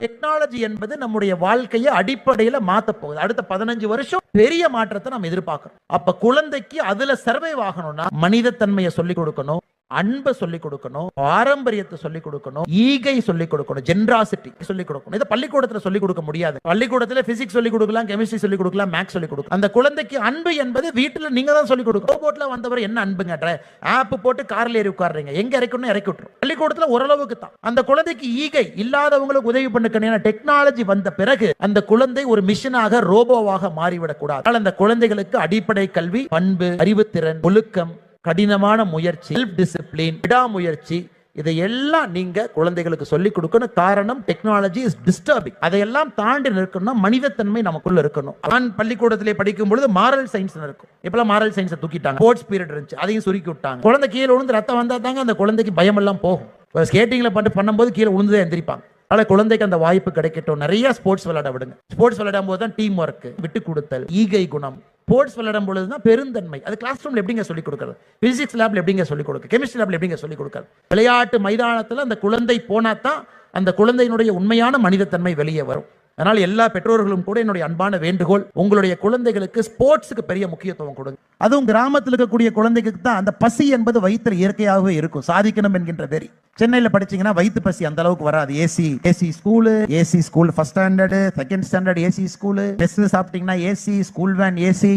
Technology என்பது நம்முடைய வாழ்க்கையை அடிப்படையில மாத்த போகுது. அடுத்த 15 வருஷம் பெரிய மாற்றத்தை நம்ம எதிர்பார்க்கிறோம். அப்ப குழந்தைக்கு அதுல சர்வைவ் ஆகணும்னா மனித தன்மையை சொல்லிக் கொடுக்கணும், அன்பை சொல்லிக் கொடுக்கணும், பாரம்பரியத்தை சொல்லிக் கொடுக்கணும், ஈகை சொல்லிக் கொடுக்கணும், ஜென்ராசிட்டி சொல்லிக் கொடுக்கணும். இதை பள்ளிக்கூடத்துல சொல்லிக் கொடுக்க முடியாது. பள்ளிக்கூடத்துல பிசிக்ஸ் சொல்லிக் கொடுக்கலாம், கெமிஸ்ட்ரி சொல்லிக் கொடுக்கலாம், மேக்ஸ் சொல்லிக் கொடுக்கலாம். அந்த குழந்தைக்கு அன்பு என்பது வீட்டுல நீங்க தான் சொல்லிக் கொடுக்கணும். ரோபோட்ல வந்தவர் என்ன அன்புங்க, ஆப் போட்டு கார்ல ஏறி உட்கார்றீங்க, எங்க இறக்கணும் இறக்கி விட்டுரும். பள்ளிக்கூடத்துல ஓரளவுக்கு தான். அந்த குழந்தைக்கு ஈகை இல்லாதவங்களுக்கு உதவி பண்ணுக்கணும். டெக்னாலஜி வந்த பிறகு அந்த குழந்தை ஒரு மிஷினாக ரோபோவாக மாறிவிடக் கூடாது. அந்த குழந்தைகளுக்கு அடிப்படை கல்வி, பண்பு, அறிவுத்திறன், ஒழுக்கம், கடினமான முயற்சி, செல்ஃப் டிசிப்ளின், விடாமுயற்சி, இதையெல்லாம் நீங்க குழந்தைகளுக்கு சொல்லிக் கொடுக்கணும். காரணம் டெக்னாலஜி இஸ் டிஸ்டர்பிங். அதையெல்லாம் தாண்டி நிற்கணும்னா மனிதத்தன்மை நமக்குள்ள இருக்கணும். நான் பள்ளிக்கூடத்திலே படிக்கும் பொழுது மாரல் சயின்ஸ் இருக்கும். இப்பெல்லாம் மாரல் சயின்ஸை தூக்கிட்டாங்க. ஸ்போர்ட்ஸ் பீரியட் இருந்துச்சு, அதையும் சுருக்கி விட்டாங்க. குழந்தை கீழே விழுந்து ரத்தம் வந்தா தாங்க அந்த குழந்தைக்கு பயம் எல்லாம் போகும். ஸ்கேட்டிங்ல பண்ணும்போது கீழே விழுந்துதான் எந்திரிப்பாங்க. அதனால குழந்தைக்கு அந்த வாய்ப்பு கிடைக்கட்டும். நிறைய ஸ்போர்ட்ஸ் விளையாட விடுங்க. ஸ்போர்ட்ஸ் விளையாடும் போது தான் டீம் ஒர்க், விட்டு கொடுத்தல், ஈகை குணம். ஸ்போர்ட்ஸ் விளையாடும் பொழுது தான் பெருந்தன்மை. அது கிளாஸ் ரூம்ல எப்படிங்க சொல்லிக் கொடுக்கிறது, பிசிக்ஸ் லேப்ல எப்படிங்க சொல்லிக் கொடுக்க, கெமிஸ்ட்ரி லேப்ல எப்படிங்க சொல்லிக் கொடுக்கிறது. விளையாட்டு மைதானத்தில் அந்த குழந்தை போனா தான் அந்த குழந்தையினுடைய உண்மையான மனிதத்தன்மை வெளியே வரும். அதனால் எல்லா பெற்றோர்களும் கூட என்னுடைய அன்பான வேண்டுகோள், உங்களுடைய குழந்தைகளுக்கு ஸ்போர்ட்ஸுக்கு பெரிய முக்கியத்துவம் கொடுங்க. அதுவும் கிராமத்தில் இருக்கக்கூடிய குழந்தைக்கு தான் அந்த பசி என்பது வயிற்றில் இயற்கையாகவே இருக்கும், சாதிக்கணும் என்கின்ற வெறி. சென்னையில் படிச்சீங்கன்னா வயிற்று பசி அந்த அளவுக்கு வராது. AC school first standard, second standard AC school, mess சாப்பிட்டீங்கன்னா ஏசி, ஸ்கூல் வேன் ஏசி.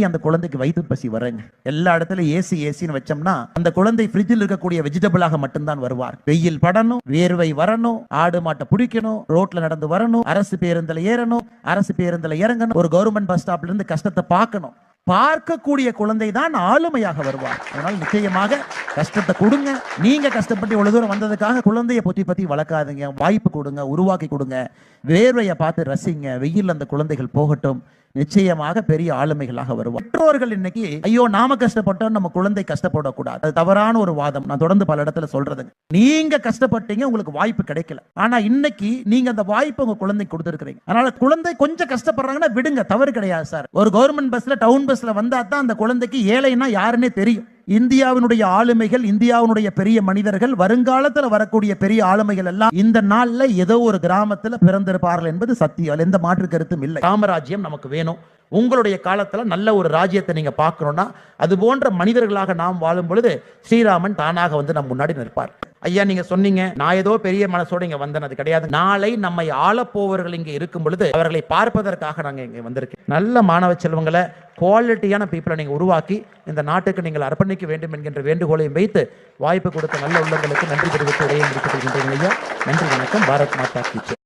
அந்த குழந்தைக்கு வயிற்று பசி வரங்க. எல்லா இடத்துலயும் ஏசின்னு வச்சோம்னா அந்த குழந்தை ஃப்ரிட்ஜில் இருக்கக்கூடிய வெஜிடபிளாக மட்டும்தான் வருவார். வெயில் படணும், வேர்வை வரணும், ஆடு மாட்டை பிடிக்கணும், ரோட்ல நடந்து வரணும், அரசு பேருந்துல ஏறணும், அரசு பேருந்துல இறங்கணும், ஒரு கவர்மெண்ட் பஸ் ஸ்டாப்ல இருந்து கஷ்டத்தை பார்க்கணும். பார்க்கக்கூடிய குழந்தை தான் ஆளுமையாக வருவார். அதனால நிச்சயமாக கஷ்டத்தை கொடுங்க. நீங்க கஷ்டப்பட்டு இவ்வளவு தூரம் வந்ததுக்காக குழந்தைய பத்தி வளர்க்காதீங்க. வாய்ப்பு கொடுங்க, உருவாக்கி கொடுங்க. வேர்வையை பார்த்து ரசிங்க. வெயில் அந்த குழந்தைகள் போகட்டும். நிச்சயமாக பெரிய ஆளுமைகளாக வருவார். பெற்றோர்கள் இன்னைக்கு ஐயோ நாம கஷ்டப்பட்டோம் நம்ம குழந்தை கஷ்டப்படக்கூடாது, அது தவறான ஒரு வாதம். நான் தொடர்ந்து பல இடத்துல சொல்றதுங்க. நீங்க கஷ்டப்பட்டீங்க, உங்களுக்கு வாய்ப்பு கிடைக்கல. ஆனா இன்னைக்கு நீங்க அந்த வாய்ப்பு உங்க குழந்தைக்கு கொடுத்துருக்கீங்க. அதனால குழந்தை கொஞ்சம் கஷ்டப்படுறாங்கன்னா விடுங்க, தவறு கிடையாது சார். ஒரு கவர்மெண்ட் பஸ்ல, டவுன் பஸ்ல வந்தா தான் அந்த குழந்தைக்கு ஏழைன்னா யாருன்னே தெரியும். இந்தியாவினுடைய ஆளுமைகள், இந்தியாவினுடைய பெரிய மனிதர்கள், வருங்காலத்தில் வரக்கூடிய பெரிய ஆளுமைகள் எல்லாம் இந்த நாள்ல ஏதோ ஒரு கிராமத்தில் பிறந்திருப்பார்கள் என்பது சத்தியம். எந்த மாற்று கருத்தும் இல்லை. ராமராஜ்யம் நமக்கு வேணும். உங்களுடைய காலத்துல நல்ல ஒரு ராஜ்யத்தை நீங்க பார்க்கணும்னா அது போன்ற மனிதர்களாக நாம் வாழும் பொழுது ஸ்ரீராமன் தானாக வந்து நம்ம முன்னாடி நிற்பார். ஐயா நீங்க சொன்னீங்க நான் ஏதோ பெரிய மனசோட இங்க வந்தேன், அது கிடையாது. நாளை நம்மை ஆளப்போவர்கள் இங்க இருக்கும் பொழுது அவர்களை பார்ப்பதற்காக நாங்க இங்க வந்திருக்கேன். நல்ல மாணவ செல்வங்களை, குவாலிட்டியான பீப்புளை நீங்க உருவாக்கி இந்த நாட்டுக்கு நீங்கள் அர்ப்பணிக்க வேண்டும் என்கின்ற வேண்டுகோளையும் வைத்து வாய்ப்பு கொடுத்த நல்ல உள்ளங்களுக்கு நன்றி தெரிவித்து உரையை முடித்துக் கொள்கின்றேன் ஐயா. நன்றி, வணக்கம். பாரத் மாதா கி ஜெய்.